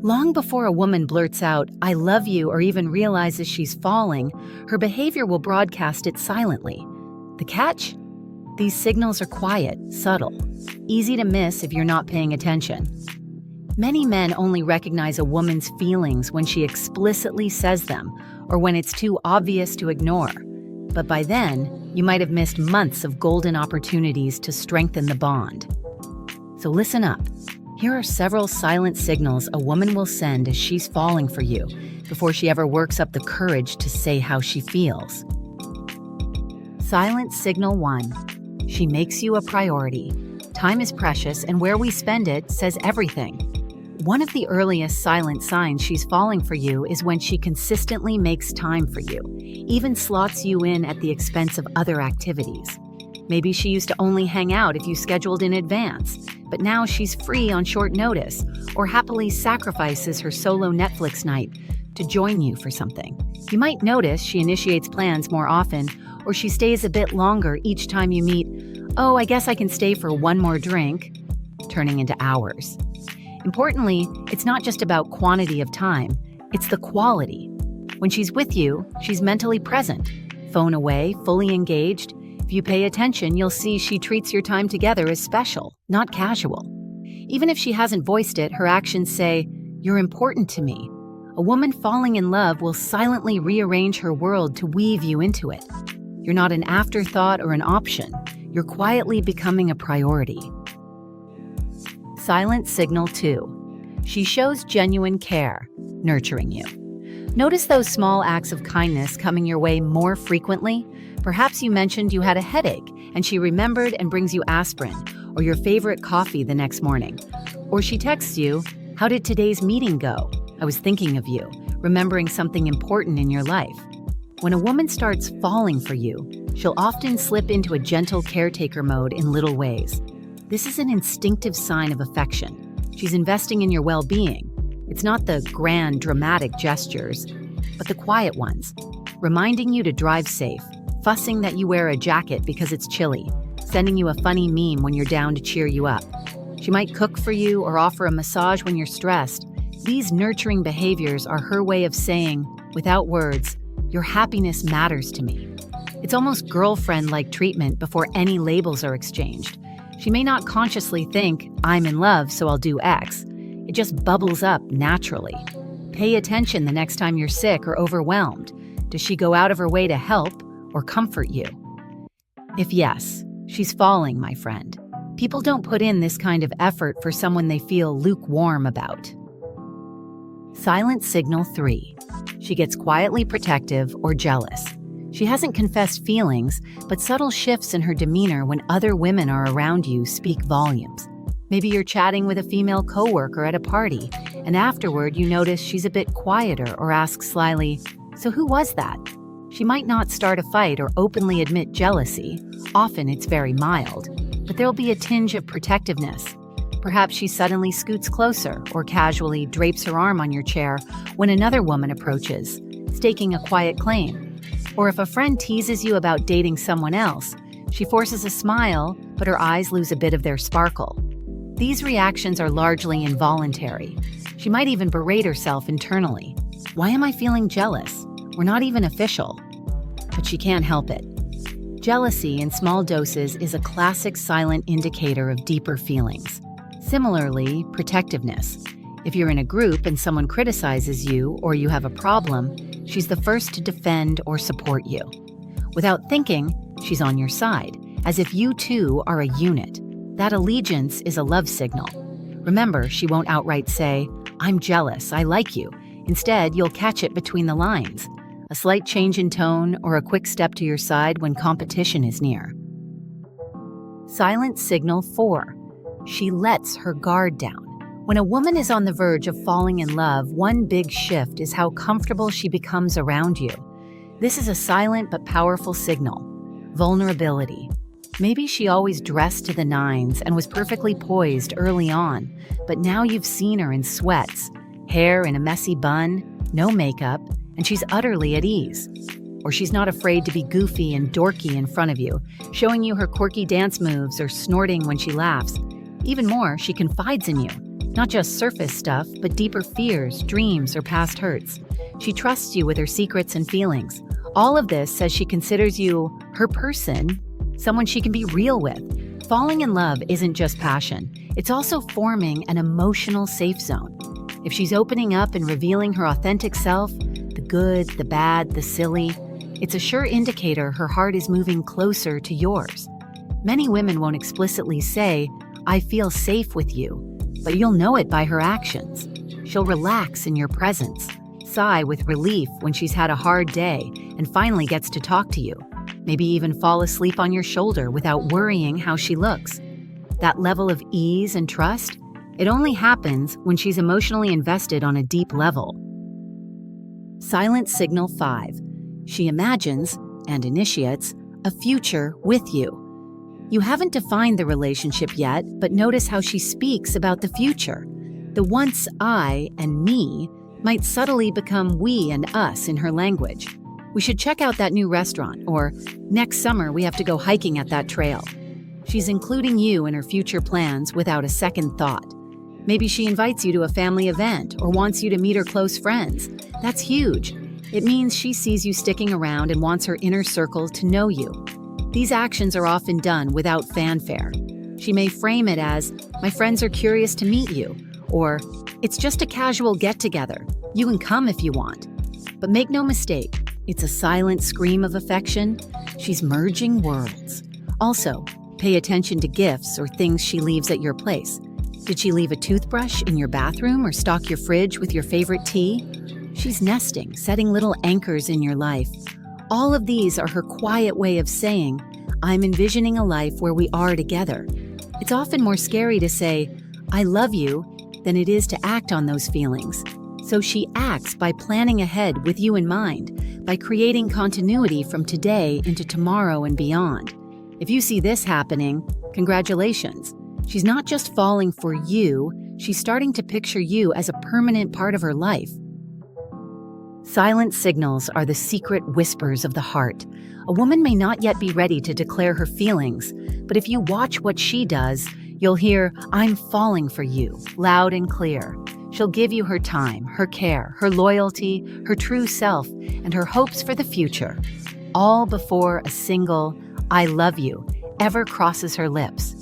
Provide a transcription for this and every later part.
Long before a woman blurts out, "I love you," or even realizes she's falling, her behavior will broadcast it silently. The catch? These signals are quiet, subtle, easy to miss if you're not paying attention. Many men only recognize a woman's feelings when she explicitly says them, or when it's too obvious to ignore. But by then, you might have missed months of golden opportunities to strengthen the bond. So listen up. Here are several silent signals a woman will send as she's falling for you before she ever works up the courage to say how she feels. Silent signal 1. She makes you a priority. Time is precious, and where we spend it says everything. One of the earliest silent signs she's falling for you is when she consistently makes time for you, even slots you in at the expense of other activities. Maybe she used to only hang out if you scheduled in advance, but now she's free on short notice, or happily sacrifices her solo Netflix night to join you for something. You might notice she initiates plans more often, or she stays a bit longer each time you meet. "Oh, I guess I can stay for one more drink," turning into hours. Importantly, it's not just about quantity of time, it's the quality. When she's with you, she's mentally present, phone away, fully engaged. If you pay attention, you'll see she treats your time together as special, not casual. Even if she hasn't voiced it, her actions say, "You're important to me." A woman falling in love will silently rearrange her world to weave you into it. You're not an afterthought or an option. You're quietly becoming a priority. Silent signal 2. She shows genuine care, nurturing you. Notice those small acts of kindness coming your way more frequently. Perhaps you mentioned you had a headache, and she remembered and brings you aspirin, or your favorite coffee the next morning. Or she texts you, "How did today's meeting go? I was thinking of you," remembering something important in your life. When a woman starts falling for you, she'll often slip into a gentle caretaker mode in little ways. This is an instinctive sign of affection. She's investing in your well-being. It's not the grand, dramatic gestures, but the quiet ones, reminding you to drive safe, fussing that you wear a jacket because it's chilly, sending you a funny meme when you're down to cheer you up. She might cook for you or offer a massage when you're stressed. These nurturing behaviors are her way of saying, without words, "Your happiness matters to me." It's almost girlfriend-like treatment before any labels are exchanged. She may not consciously think, "I'm in love, so I'll do X." It just bubbles up naturally. Pay attention the next time you're sick or overwhelmed. Does she go out of her way to help or comfort you? If yes, she's falling, my friend. People don't put in this kind of effort for someone they feel lukewarm about. Silent signal 3. She gets quietly protective or jealous. She hasn't confessed feelings, but subtle shifts in her demeanor when other women are around you speak volumes. Maybe you're chatting with a female coworker at a party, and afterward you notice she's a bit quieter or asks slyly, "So who was that?" She might not start a fight or openly admit jealousy. Often it's very mild, but there'll be a tinge of protectiveness. Perhaps she suddenly scoots closer or casually drapes her arm on your chair when another woman approaches, staking a quiet claim. Or if a friend teases you about dating someone else, she forces a smile, but her eyes lose a bit of their sparkle. These reactions are largely involuntary. She might even berate herself internally. "Why am I feeling jealous? We're not even official." But she can't help it. Jealousy in small doses is a classic silent indicator of deeper feelings. Similarly, protectiveness. If you're in a group and someone criticizes you or you have a problem, she's the first to defend or support you. Without thinking, she's on your side, as if you two are a unit. That allegiance is a love signal. Remember, she won't outright say, "I'm jealous, I like you." Instead, you'll catch it between the lines. A slight change in tone or a quick step to your side when competition is near. Silent signal 4. She lets her guard down. When a woman is on the verge of falling in love, one big shift is how comfortable she becomes around you. This is a silent but powerful signal. Vulnerability. Maybe she always dressed to the nines and was perfectly poised early on, but now you've seen her in sweats, hair in a messy bun, no makeup, and she's utterly at ease. Or she's not afraid to be goofy and dorky in front of you, showing you her quirky dance moves or snorting when she laughs. Even more, she confides in you, Not just surface stuff, but deeper fears, dreams, or past hurts. She trusts you with her secrets and feelings. All of this says she considers you her person, someone she can be real with. Falling in love isn't just passion. It's also forming an emotional safe zone. If she's opening up and revealing her authentic self, the good, the bad, the silly, it's a sure indicator her heart is moving closer to yours. Many women won't explicitly say, "I feel safe with you," but you'll know it by her actions. She'll relax in your presence, sigh with relief when she's had a hard day and finally gets to talk to you. Maybe even fall asleep on your shoulder without worrying how she looks. That level of ease and trust, it only happens when she's emotionally invested on a deep level. Silent signal 5. She imagines, and initiates, a future with you. You haven't defined the relationship yet, but notice how she speaks about the future. The once I and me might subtly become we and us in her language. We should check out that new restaurant, or next summer we have to go hiking at that trail. She's including you in her future plans without a second thought. Maybe she invites you to a family event or wants you to meet her close friends. That's huge. It means she sees you sticking around and wants her inner circle to know you. These actions are often done without fanfare. She may frame it as, "My friends are curious to meet you," or "It's just a casual get-together. You can come if you want." But make no mistake, it's a silent scream of affection. She's merging worlds. Also, pay attention to gifts or things she leaves at your place. Did she leave a toothbrush in your bathroom or stock your fridge with your favorite tea? She's nesting, setting little anchors in your life. All of these are her quiet way of saying, "I'm envisioning a life where we are together." It's often more scary to say, "I love you," than it is to act on those feelings. So she acts by planning ahead with you in mind, by creating continuity from today into tomorrow and beyond. If you see this happening, congratulations. She's not just falling for you, she's starting to picture you as a permanent part of her life. Silent signals are the secret whispers of the heart. A woman may not yet be ready to declare her feelings, but if you watch what she does, you'll hear, "I'm falling for you," loud and clear. She'll give you her time, her care, her loyalty, her true self, and her hopes for the future, all before a single "I love you" ever crosses her lips.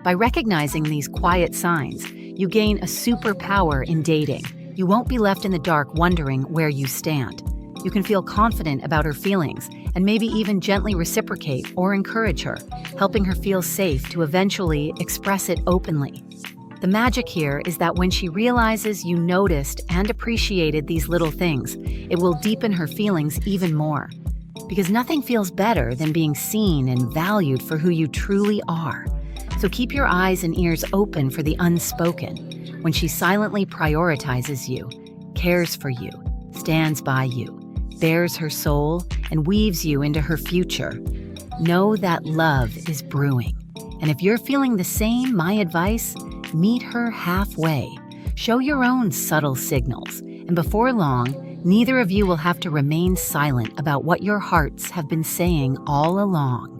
By recognizing these quiet signs, you gain a superpower in dating. You won't be left in the dark wondering where you stand. You can feel confident about her feelings and maybe even gently reciprocate or encourage her, helping her feel safe to eventually express it openly. The magic here is that when she realizes you noticed and appreciated these little things, it will deepen her feelings even more. Because nothing feels better than being seen and valued for who you truly are. So keep your eyes and ears open for the unspoken. When she silently prioritizes you, cares for you, stands by you, bears her soul, and weaves you into her future, know that love is brewing. And if you're feeling the same, my advice, meet her halfway. Show your own subtle signals, and before long, neither of you will have to remain silent about what your hearts have been saying all along.